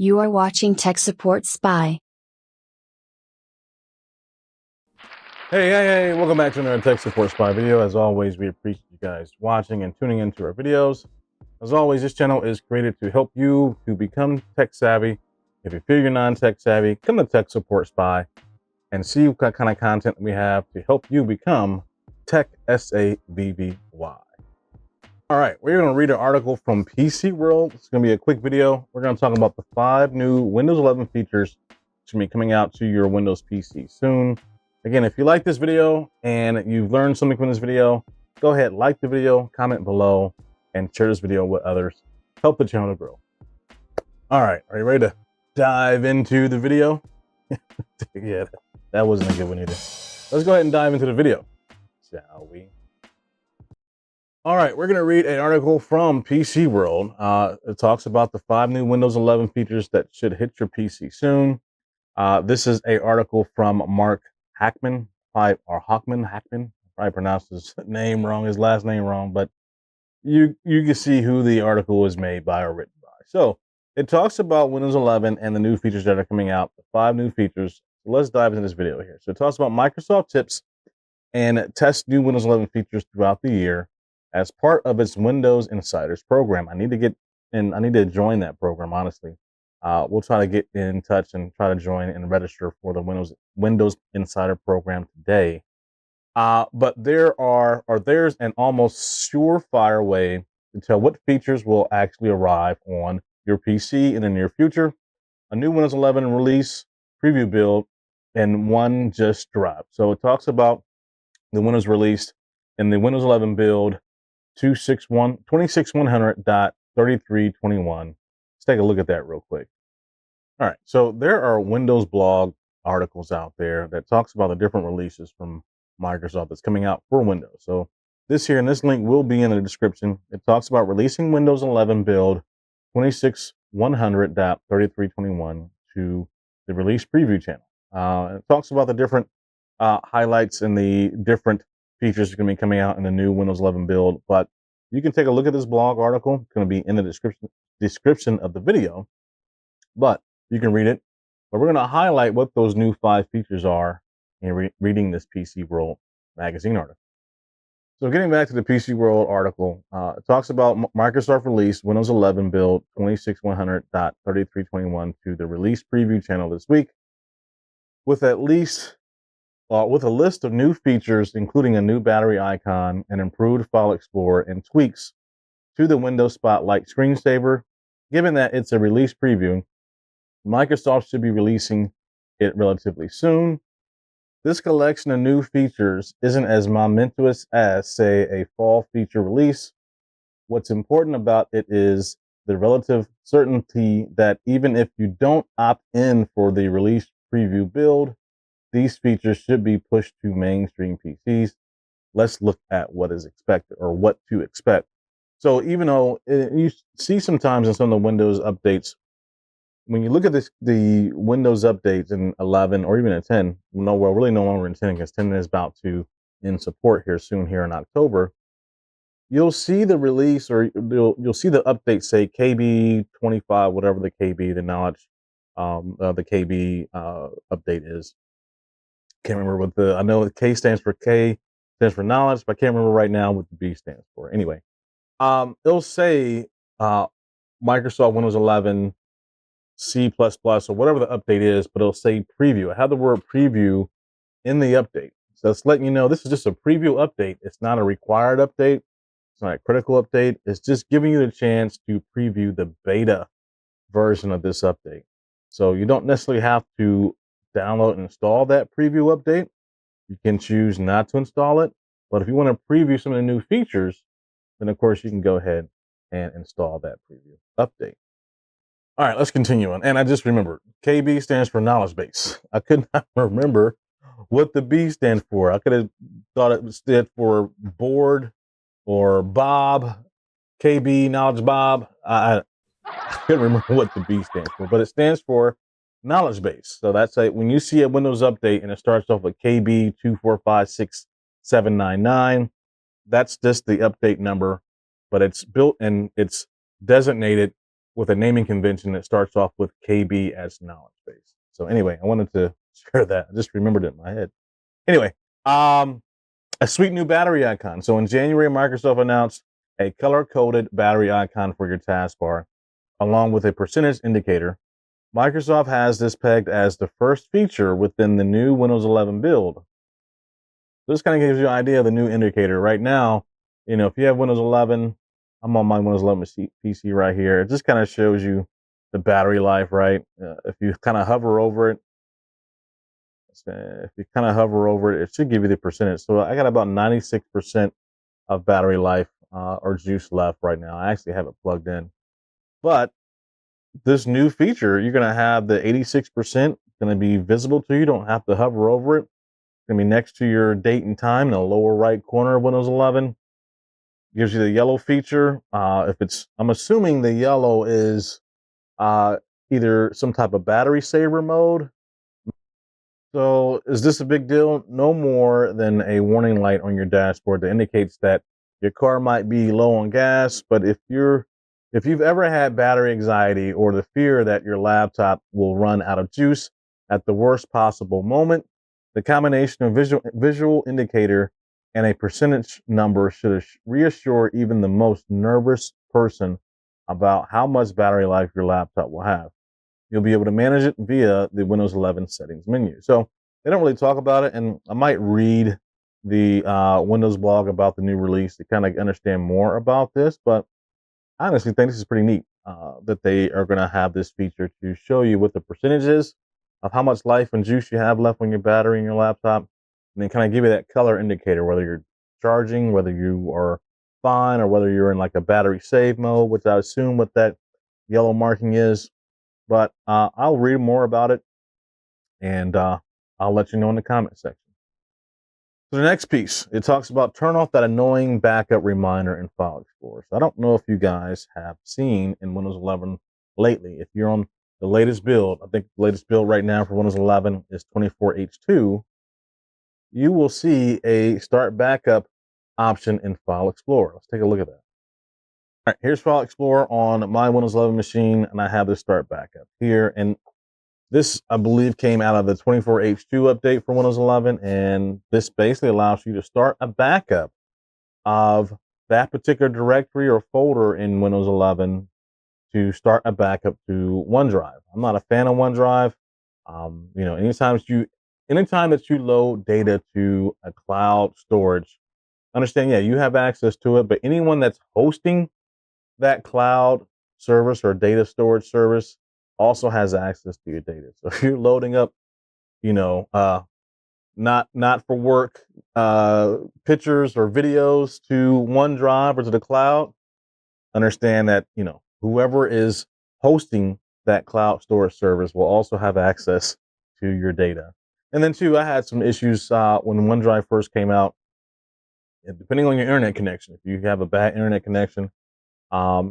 You are watching Tech Support Spy. Hey, welcome back to another Tech Support Spy video. As always, we appreciate you guys watching and tuning into our videos. As always, this channel is created to help you to become tech savvy. If you feel you're non-tech savvy, come to Tech Support Spy and see what kind of content we have to help you become tech savvy. All right, we're going to read an article from PC World. It's going to be a quick video. We're going to talk about the 5 new Windows 11 features which will be coming out to your Windows PC soon. Again, if you like this video and you've learned something from this video, go ahead, like the video, comment below, and share this video with others. Help the channel to grow. All right, are you ready to dive into the video? Yeah, that wasn't a good one either. Let's go ahead and dive into the video, shall we? All right, we're going to read an article from PC World. It talks about the 5 new Windows 11 features that should hit your PC soon. This is an article from Mark Hackman, Hackman. I pronounced his name wrong, his last name wrong, but you can see who the article was made by or written by. So it talks about Windows 11 and the new features that are coming out, the 5 new features. Let's dive into this video here. So it talks about Microsoft tips and test new Windows 11 features throughout the year as part of its Windows Insiders program. I need to join that program, honestly. We'll try to get in touch and try to join and register for the Windows Insider program today. But there's an almost surefire way to tell what features will actually arrive on your PC in the near future. A new Windows 11 release preview build and one just dropped. So it talks about the Windows released in the Windows 11 build 26100.3321. Let's take a look at that real quick. All right, so there are Windows blog articles out there that talks about the different releases from Microsoft that's coming out for Windows. So this here and this link will be in the description. It talks about releasing Windows 11 build 26100.3321 to the release preview channel. It talks about the different highlights and the different features are going to be coming out in the new Windows 11 build, but you can take a look at this blog article. It's going to be in the description of the video, but you can read it. But we're going to highlight what those new 5 features are in reading this PC World magazine article. So getting back to the PC World article, it talks about Microsoft released Windows 11 build 26100.3321 to the release preview channel this week with a list of new features, including a new battery icon, an improved file explorer, and tweaks to the Windows Spotlight screensaver. Given that it's a release preview, Microsoft should be releasing it relatively soon. This collection of new features isn't as momentous as, say, a fall feature release. What's important about it is the relative certainty that even if you don't opt in for the release preview build, these features should be pushed to mainstream PCs. Let's look at what is expected or what to expect. So even though you see sometimes in some of the Windows updates, when you look at the Windows updates in 11 or even in 10, really no longer in 10 because 10 is about to end support here soon here in October, you'll see the release or you'll see the update say KB 25, whatever the KB, the knowledge, the KB update is. Can't remember what I know the K stands for knowledge, but I can't remember right now what the B stands for. Anyway, it'll say Microsoft Windows 11 C++ or whatever the update is, but it'll say preview. I have the word preview in the update. So it's letting you know this is just a preview update. It's not a required update. It's not a critical update. It's just giving you the chance to preview the beta version of this update. So you don't necessarily have to download and install that preview update. You can choose not to install it, but if you want to preview some of the new features, then of course you can go ahead and install that preview update. All right, let's continue on. And I just remembered KB stands for knowledge base. I could not remember what the B stands for. I could have thought it stood for board or Bob, KB, knowledge Bob. I couldn't remember what the B stands for, but it stands for knowledge base. So that's when you see a Windows update and it starts off with KB 2456799, that's just the update number, but it's built and it's designated with a naming convention that starts off with KB as knowledge base. So anyway, I wanted to share that. I just remembered it in my head. Anyway, a sweet new battery icon. So in January, Microsoft announced a color-coded battery icon for your taskbar, along with a percentage indicator. Microsoft has this pegged as the first feature within the new Windows 11 build. This kind of gives you an idea of the new indicator. Right now, if you have Windows 11, I'm on my Windows 11 PC right here. It just kind of shows you the battery life, right? If you kind of hover over it, it should give you the percentage. So I got about 96% of battery life or juice left right now. I actually have it plugged in. But this new feature, you're going to have the 86% going to be visible to you. You don't have to hover over it. It's going to be next to your date and time in the lower right corner of Windows 11. Gives you the yellow feature. I'm assuming the yellow is either some type of battery saver mode. So is this a big deal? No more than a warning light on your dashboard that indicates that your car might be low on gas. But if you've ever had battery anxiety or the fear that your laptop will run out of juice at the worst possible moment, the combination of visual indicator and a percentage number should reassure even the most nervous person about how much battery life your laptop will have. You'll be able to manage it via the Windows 11 settings menu. So they don't really talk about it, and I might read the Windows blog about the new release to kind of understand more about this. But I honestly think this is pretty neat that they are going to have this feature to show you what the percentage is of how much life and juice you have left on your battery in your laptop, and then kind of give you that color indicator, whether you're charging, whether you are fine, or whether you're in like a battery save mode, which I assume what that yellow marking is. But I'll read more about it, and I'll let you know in the comment section. So the next piece, it talks about turn off that annoying backup reminder in File Explorer. So I don't know if you guys have seen in Windows 11 lately, if you're on the latest build, I think the latest build right now for Windows 11 is 24H2, you will see a start backup option in File Explorer. Let's take a look at that. All right, here's File Explorer on my Windows 11 machine, and I have the start backup here. And this, I believe, came out of the 24H2 update for Windows 11, and this basically allows you to start a backup of that particular directory or folder in Windows 11 to start a backup to OneDrive. I'm not a fan of OneDrive. Anytime that you load data to a cloud storage, understand, you have access to it, but anyone that's hosting that cloud service or data storage service also has access to your data. So if you're loading up, not for work pictures or videos to OneDrive or to the cloud, understand that whoever is hosting that cloud storage service will also have access to your data. And then too, I had some issues when OneDrive first came out. Depending on your internet connection, if you have a bad internet connection,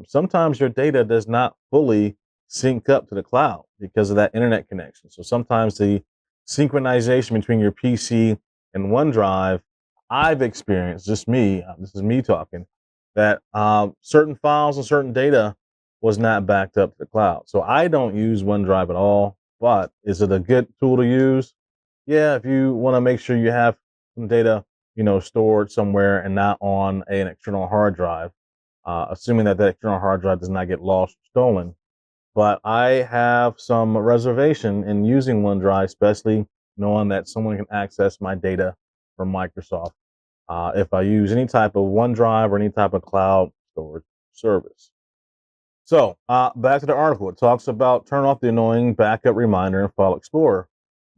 sometimes your data does not fully sync up to the cloud because of that internet connection. So sometimes the synchronization between your PC and OneDrive, I've experienced, just me, this is me talking, that certain files and certain data was not backed up to the cloud. So I don't use OneDrive at all, but is it a good tool to use? Yeah, if you want to make sure you have some data, stored somewhere and not on an external hard drive, assuming that external hard drive does not get lost or stolen. But I have some reservation in using OneDrive, especially knowing that someone can access my data from Microsoft if I use any type of OneDrive or any type of cloud storage service. So back to the article. It talks about turn off the annoying backup reminder in File Explorer.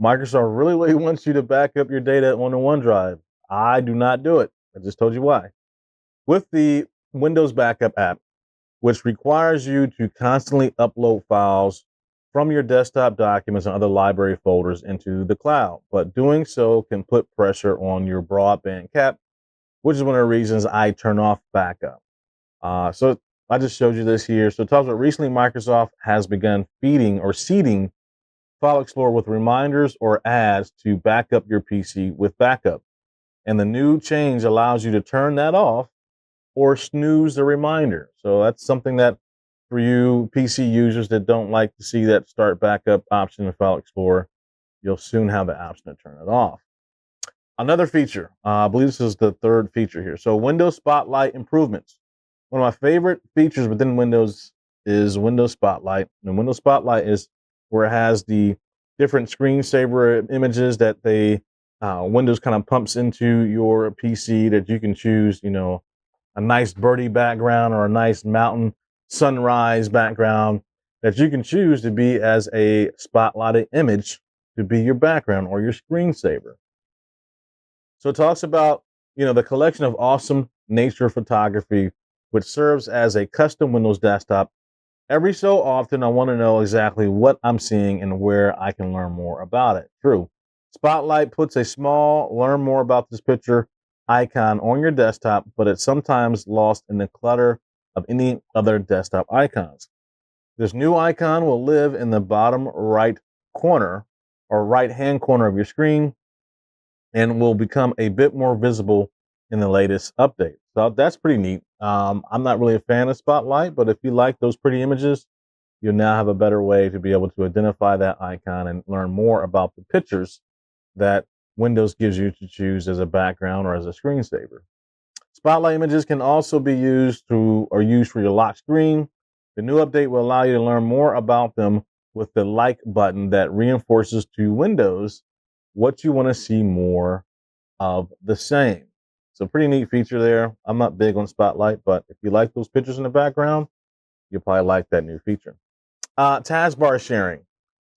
Microsoft really wants you to back up your data on the OneDrive. I do not do it. I just told you why. With the Windows Backup app, which requires you to constantly upload files from your desktop documents and other library folders into the cloud. But doing so can put pressure on your broadband cap, which is one of the reasons I turn off backup. So I just showed you this here. So it talks about recently Microsoft has begun feeding or seeding File Explorer with reminders or ads to back up your PC with backup. And the new change allows you to turn that off or snooze the reminder. So that's something that for you PC users that don't like to see that start backup option in File Explorer, you'll soon have the option to turn it off. Another feature, I believe this is the third feature here. So Windows Spotlight improvements. One of my favorite features within Windows is Windows Spotlight. And Windows Spotlight is where it has the different screensaver images that Windows kind of pumps into your PC that you can choose, a nice birdie background or a nice mountain sunrise background that you can choose to be as a spotlighted image to be your background or your screensaver. So it talks about, the collection of awesome nature photography, which serves as a custom Windows desktop. Every so often, I want to know exactly what I'm seeing and where I can learn more about it. True. Spotlight puts a small learn more about this picture icon on your desktop, but it's sometimes lost in the clutter of any other desktop icons. This new icon will live in the bottom right corner or right hand corner of your screen and will become a bit more visible in the latest update. So that's pretty neat. I'm not really a fan of Spotlight, but if you like those pretty images, you'll now have a better way to be able to identify that icon and learn more about the pictures that Windows gives you to choose as a background or as a screensaver. Spotlight images can also be used for your lock screen. The new update will allow you to learn more about them with the like button that reinforces to Windows what you want to see more of the same. So pretty neat feature there. I'm not big on Spotlight, but if you like those pictures in the background, you'll probably like that new feature. Taskbar sharing.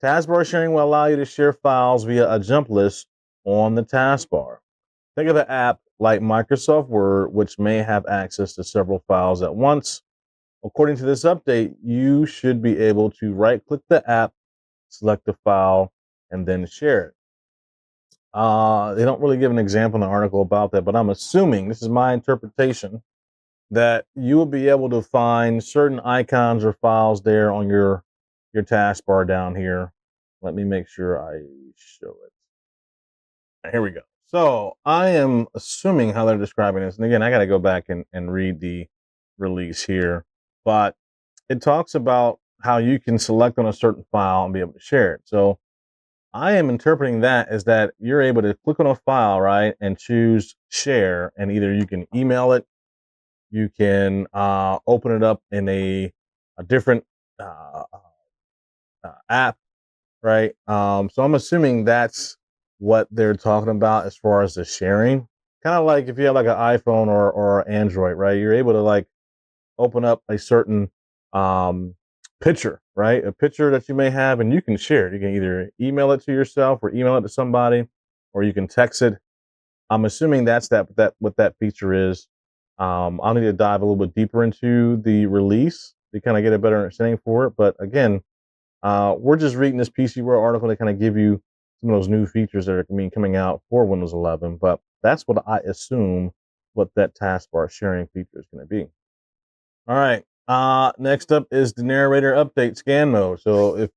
Taskbar sharing will allow you to share files via a jump list on the taskbar. Think of an app like Microsoft Word, which may have access to several files at once. According to this update, you should be able to right-click the app, select the file, and then share it. They don't really give an example in the article about that, but I'm assuming, this is my interpretation, that you will be able to find certain icons or files there on your taskbar down here. Let me make sure I show it. Here we go. So I am assuming how they're describing this. And again, I got to go back and read the release here. But it talks about how you can select on a certain file and be able to share it. So I am interpreting that as that you're able to click on a file, right, and choose share, and either you can email it, you can open it up in a different app, right? So I'm assuming that's what they're talking about as far as the sharing. Kind of like if you have like an iPhone or Android, right? You're able to like open up a certain picture, right? A picture that you may have, and you can share it. You can either email it to yourself or email it to somebody, or you can text it. I'm assuming that's what that feature is. I'll need to dive a little bit deeper into the release to kind of get a better understanding for it. But again, we're just reading this PC World article to kind of give you some of those new features that are coming out for Windows 11. But that's what I assume what that taskbar sharing feature is going to be. All right. Next up is the narrator update scan mode. So if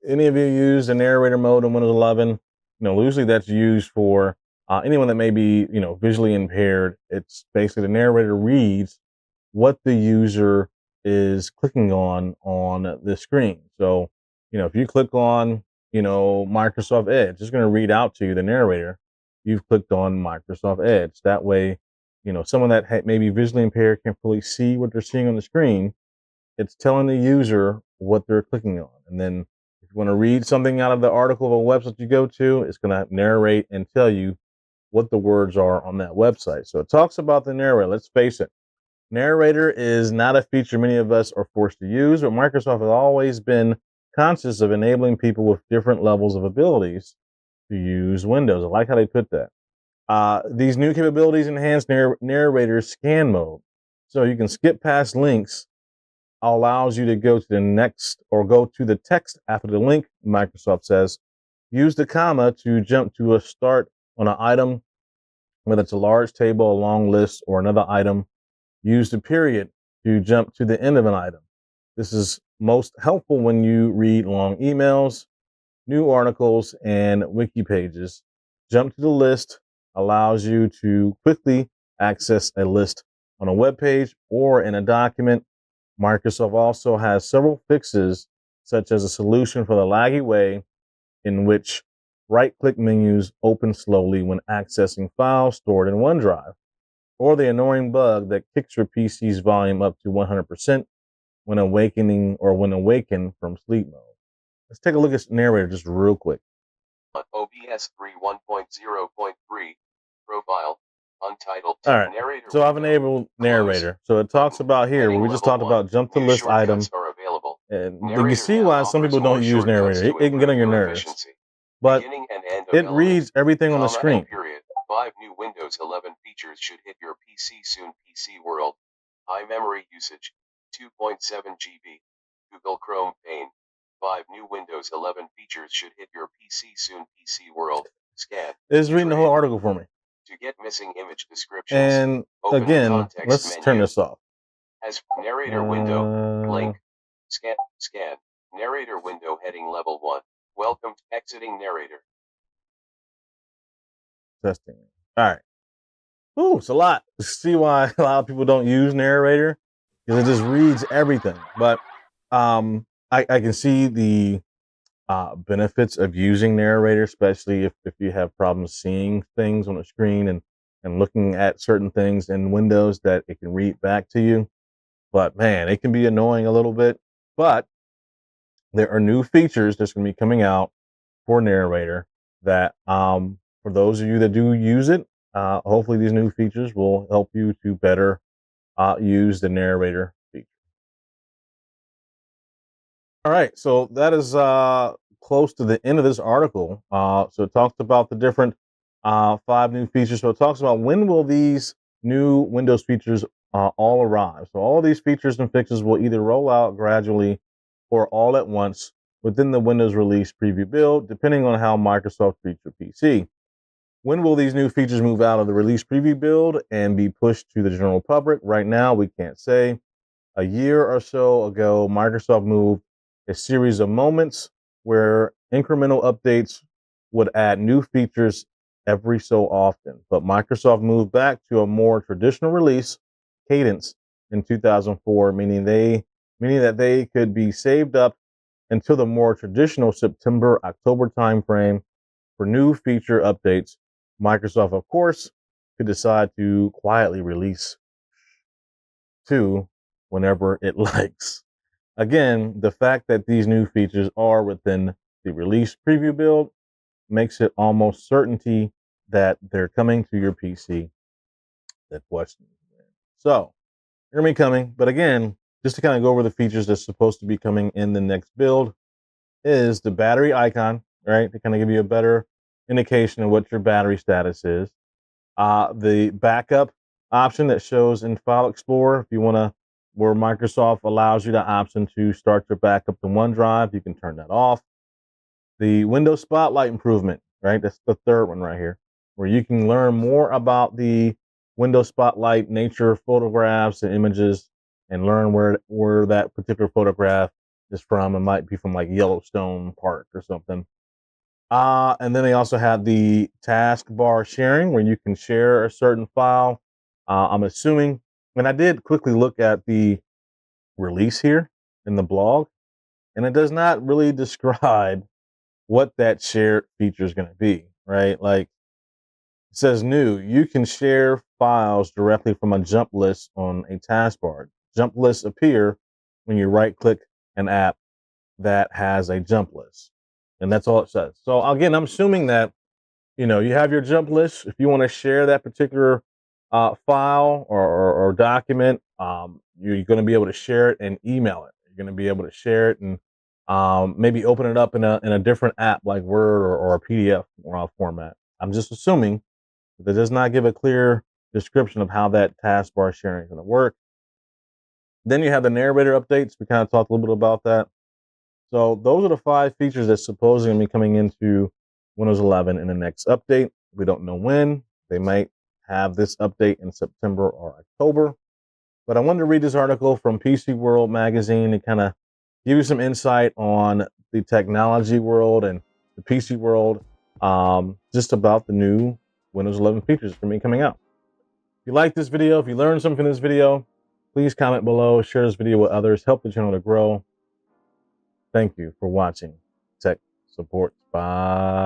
any of you use the narrator mode in Windows 11, usually that's used for anyone that may be, visually impaired. It's basically the narrator reads what the user is clicking on the screen. So, if you click on, Microsoft Edge, it's going to read out to you, the narrator, you've clicked on Microsoft Edge. That way, someone that may be visually impaired can't fully see what they're seeing on the screen. It's telling the user what they're clicking on. And then if you want to read something out of the article of a website you go to, it's going to narrate and tell you what the words are on that website. So it talks about the narrator. Let's face it. Narrator is not a feature many of us are forced to use, but Microsoft has always been conscious of enabling people with different levels of abilities to use Windows. I like how they put that. These new capabilities enhance narrator scan mode. So you can skip past links, allows you to go to the next or go to the text after the link, Microsoft says. Use the comma to jump to a start on an item, whether it's a large table, a long list, or another item. Use the period to jump to the end of an item. This is most helpful when you read long emails, new articles, and wiki pages. Jump to the list allows you to quickly access a list on a web page or in a document. Microsoft also has several fixes, such as a solution for the laggy way in which right-click menus open slowly when accessing files stored in OneDrive, or the annoying bug that kicks your PC's volume up to 100% when awakened from sleep mode. Let's take a look at narrator just real quick. OBS 3.1.0.3 profile untitled All right, narrator. so I've enabled narrator. So it talks about here where we just talked about jump to list item, and you can see why some people don't use narrator. It can get on your nerves, but it reads everything on the screen. 5 new Windows 11 features should hit your PC soon. PC World, high memory usage, 2.7 GB. Google Chrome pane, 5 new Windows 11 features should hit your PC soon. PC World, scan. It's reading the whole article for me. To get missing image descriptions, and again, let's turn this off. As narrator window, blank, scan, narrator window heading level 1. Welcome to exiting narrator. Testing. All right. Ooh, it's a lot. See why a lot of people don't use narrator, because it just reads everything. But I can see the benefits of using narrator, especially if you have problems seeing things on the screen and looking at certain things in Windows that it can read back to you. But man, it can be annoying a little bit. But there are new features that's going to be coming out for narrator that for those of you that do use it, hopefully these new features will help you to better use the narrator feature. All right, so that is close to the end of this article. So it talks about the different 5 new features. So it talks about when will these new Windows features all arrive. So all these features and fixes will either roll out gradually or all at once within the Windows release preview build, depending on how Microsoft treats your PC. When will these new features move out of the release preview build and be pushed to the general public? Right now, we can't say. A year or so ago, Microsoft moved a series of moments where incremental updates would add new features every so often. But Microsoft moved back to a more traditional release cadence in 2004, meaning that they could be saved up until the more traditional September-October timeframe for new feature updates. Microsoft, of course, could decide to quietly release 2 whenever it likes. Again, the fact that these new features are within the release preview build makes it almost certainty that they're coming to your PC. That question. So they're going to be coming, but again, just to kind of go over the features that's supposed to be coming in the next build is the battery icon, right? To kind of give you a better indication of what your battery status is. The backup option that shows in File Explorer, if you want to, where Microsoft allows you the option to start your backup to OneDrive, you can turn that off. The Windows Spotlight improvement, right? That's the third one right here, where you can learn more about the Windows Spotlight nature photographs and images and learn where that particular photograph is from. It might be from like Yellowstone Park or something. And then they also have the taskbar sharing, where you can share a certain file. I'm assuming, and I did quickly look at the release here in the blog, and it does not really describe what that share feature is going to be, right? Like it says new, you can share files directly from a jump list on a taskbar. Jump lists appear when you right click an app that has a jump list. And that's all it says. So again, I'm assuming that, you have your jump list. If you want to share that particular file or document, you're going to be able to share it and email it. You're going to be able to share it and maybe open it up in a different app like Word or a PDF format. I'm just assuming that does not give a clear description of how that taskbar sharing is going to work. Then you have the narrator updates. We kind of talked a little bit about that. So those are the 5 features that's supposedly going to be coming into Windows 11 in the next update. We don't know when. They might have this update in September or October. But I wanted to read this article from PC World magazine to kind of give you some insight on the technology world and the PC world, just about the new Windows 11 features for me coming out. If you like this video, if you learned something from this video, Please comment below, share this video with others, help the channel to grow. Thank you for watching Tech Support Spy.